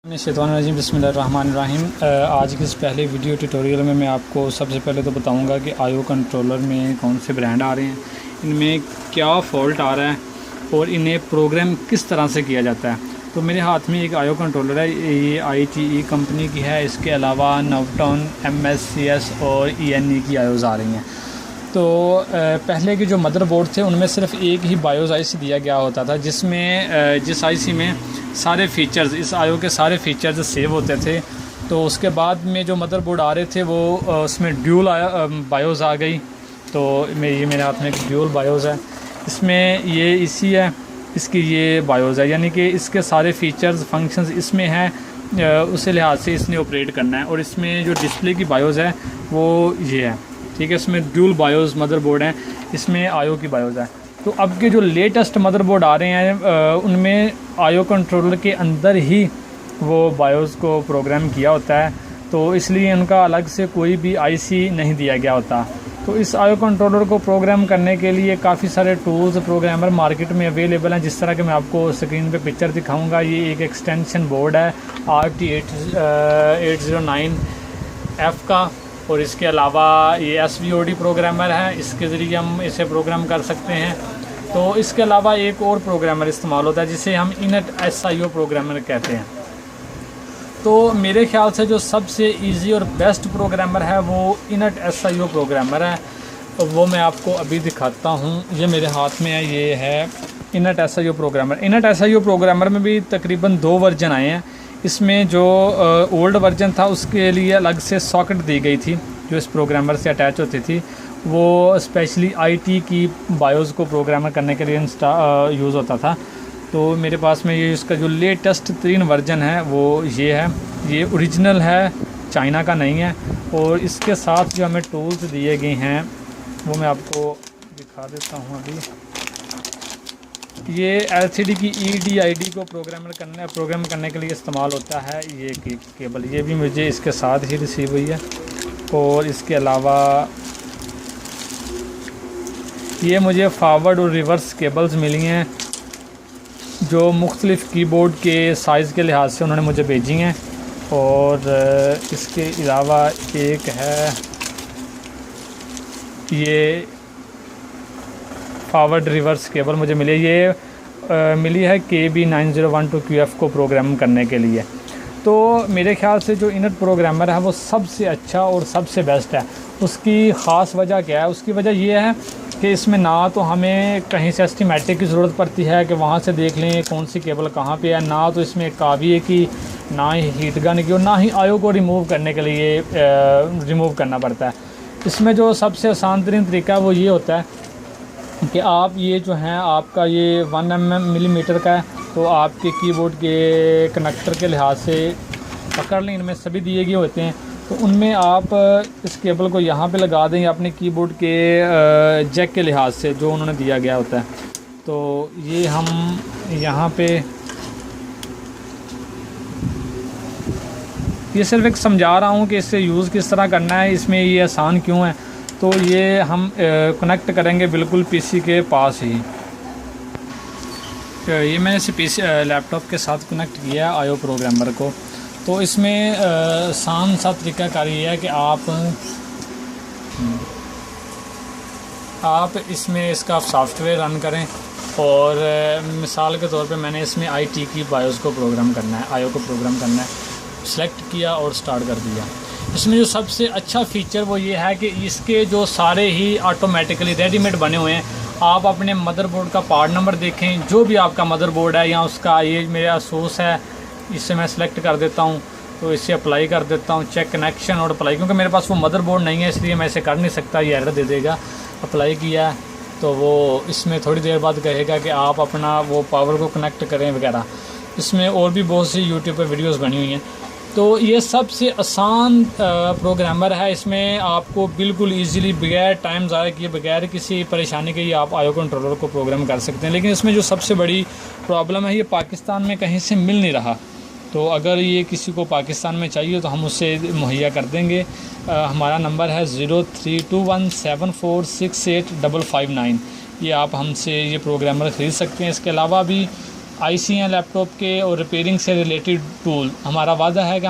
शैतानुर्रजीम बिस्मिल्लाहिर्रहमानिर्रहीम। आज की इस पहले वीडियो ट्यूटोरियल में मैं आपको सबसे पहले तो बताऊंगा कि आईओ कंट्रोलर में कौन से ब्रांड आ रहे हैं, इनमें क्या फ़ॉल्ट आ रहा है और इन्हें प्रोग्राम किस तरह से किया जाता है। तो मेरे हाथ में एक आईओ कंट्रोलर है, ये ITE कंपनी की है। इसके अलावा नवटॉन, MSCS और ENE की आईओज़ आ रही हैं। तो पहले के जो मदरबोर्ड थे उनमें सिर्फ एक ही बायोस IC दिया गया होता था, जिसमें जिस IC में सारे फीचर्स, इस आईओ के सारे फीचर्स सेव होते थे। तो उसके बाद में जो मदरबोर्ड आ रहे थे वो उसमें ड्यूल बायोस आ गई। तो ये मेरे हाथ में एक ड्यूल बायोस है, इसमें ये इसी है, इसकी ये बायोस है, यानी कि इसके सारे फीचर्स फंक्शंस इसमें हैं, उसी लिहाज से इसने ऑपरेट करना है। और इसमें जो डिस्प्ले की बायोस है वो ये है, ठीक है। इसमें ड्यूल बायोस मदरबोर्ड हैं, इसमें आईओ की बायोस है। तो अब के जो लेटेस्ट मदरबोर्ड आ रहे हैं उनमें आईओ कंट्रोलर के अंदर ही वो बायोस को प्रोग्राम किया होता है, तो इसलिए उनका अलग से कोई भी IC नहीं दिया गया होता। तो इस आईओ कंट्रोलर को प्रोग्राम करने के लिए काफ़ी सारे टूल्स प्रोग्रामर मार्केट में अवेलेबल हैं, जिस तरह के मैं आपको स्क्रीन पे पिक्चर दिखाऊंगा। ये एक एक्सटेंशन बोर्ड है RT809F का, और इसके अलावा ये SVOD प्रोग्रामर है, इसके ज़रिए हम इसे प्रोग्राम कर सकते हैं। तो इसके अलावा एक और प्रोग्रामर इस्तेमाल होता है जिसे हम इनट SIO प्रोग्रामर कहते हैं। तो मेरे ख्याल से जो सबसे इजी और बेस्ट प्रोग्रामर है वो इनट SIO प्रोग्रामर है। तो वो मैं आपको अभी दिखाता हूँ, ये मेरे हाथ में है, ये है इनट SIO प्रोग्रामर। इनट SIO प्रोग्रामर में भी तकरीबन 2 वर्जन आए हैं। इसमें जो ओल्ड वर्जन था उसके लिए अलग से सॉकेट दी गई थी जो इस प्रोग्रामर से अटैच होती थी, वो स्पेशली IT की बायोस को प्रोग्रामर करने के लिए यूज़ होता था। तो मेरे पास में ये इसका जो लेटेस्ट 3 वर्जन है वो ये है, ये ओरिजिनल है, चाइना का नहीं है। और इसके साथ जो हमें टूल्स दिए गए हैं वो मैं आपको दिखा देता हूँ अभी। ये LCD की ED/ID को प्रोग्राम करने के लिए इस्तेमाल होता है ये केबल, ये भी मुझे इसके साथ ही रिसीव हुई है। और इसके अलावा ये मुझे फॉरवर्ड और रिवर्स केबल्स मिली हैं जो मुख्तलिफ़ कीबोर्ड के साइज़ के लिहाज से उन्होंने मुझे भेजी हैं। और इसके अलावा एक है, ये फॉरवर्ड रिवर्स केबल मुझे मिली, ये मिली है KB9012QF को प्रोग्राम करने के लिए। तो मेरे ख्याल से जो इनट प्रोग्रामर है वो सबसे अच्छा और सबसे बेस्ट है। उसकी ख़ास वजह क्या है? उसकी वजह ये है कि इसमें ना तो हमें कहीं से एस्टीमेटिक की ज़रूरत पड़ती है कि वहाँ से देख लें कौन सी केबल कहाँ पे है, ना तो इसमें काविये की, ना ही हीट गन की, और ना ही आईओ को रिमूव करने के लिए रिमूव करना पड़ता है। इसमें जो सबसे आसान तरीन तरीका है वो ये होता है कि आप ये जो है, आपका ये 1 मिलीमीटर का है, तो आपके कीबोर्ड के कनेक्टर के लिहाज से पकड़ लें, इनमें सभी दिए गए होते हैं। तो उनमें आप इस केबल को यहाँ पे लगा दें अपने कीबोर्ड के जैक के लिहाज से जो उन्होंने दिया गया होता है। तो ये हम यहाँ पे, ये सिर्फ एक समझा रहा हूँ कि इससे यूज़ किस तरह करना है, इसमें ये आसान क्यों है। तो ये हम कनेक्ट करेंगे बिल्कुल PC के पास ही। ये मैंने इसे PC लैपटॉप के साथ कनेक्ट किया है आईओ प्रोग्रामर को। तो इसमें आसान सा तरीकाकार ये है कि आप इसमें इसका सॉफ्टवेयर रन करें। और मिसाल के तौर पे मैंने इसमें IT की बायोस को प्रोग्राम करना है, आईओ को प्रोग्राम करना है, सेलेक्ट किया और स्टार्ट कर दिया। इसमें जो सबसे अच्छा फ़ीचर वो ये है कि इसके जो सारे ही ऑटोमेटिकली रेडीमेड बने हुए हैं। आप अपने मदरबोर्ड का पार्ट नंबर देखें, जो भी आपका मदरबोर्ड है या उसका, ये मेरा सोर्स है, इससे मैं सेलेक्ट कर देता हूँ, तो इसे अप्लाई कर देता हूँ, चेक कनेक्शन और अप्लाई, क्योंकि मेरे पास वो मदरबोर्ड नहीं है इसलिए मैं इसे कर नहीं सकता, ये एरर दे देगा। अप्लाई किया तो वो इसमें थोड़ी देर बाद कहेगा कि आप अपना वो पावर को कनेक्ट करें वगैरह। इसमें और भी बहुत सी यूट्यूब पर वीडियोज़ बनी हुई हैं। तो ये सबसे आसान प्रोग्रामर है। इसमें आपको बिल्कुल इजीली बगैर टाइम ज़ाया किए, बगैर किसी परेशानी के, ये आप आईओ कंट्रोलर को प्रोग्राम कर सकते हैं। लेकिन इसमें जो सबसे बड़ी प्रॉब्लम है, ये पाकिस्तान में कहीं से मिल नहीं रहा। तो अगर ये किसी को पाकिस्तान में चाहिए तो हम उससे मुहैया कर देंगे। हमारा नंबर है 032174685559। ये आप हमसे ये प्रोग्रामर ख़रीद सकते हैं। इसके अलावा भी आईसी हैं लैपटॉप के और रिपेयरिंग से रिलेटेड टूल। हमारा वादा है कि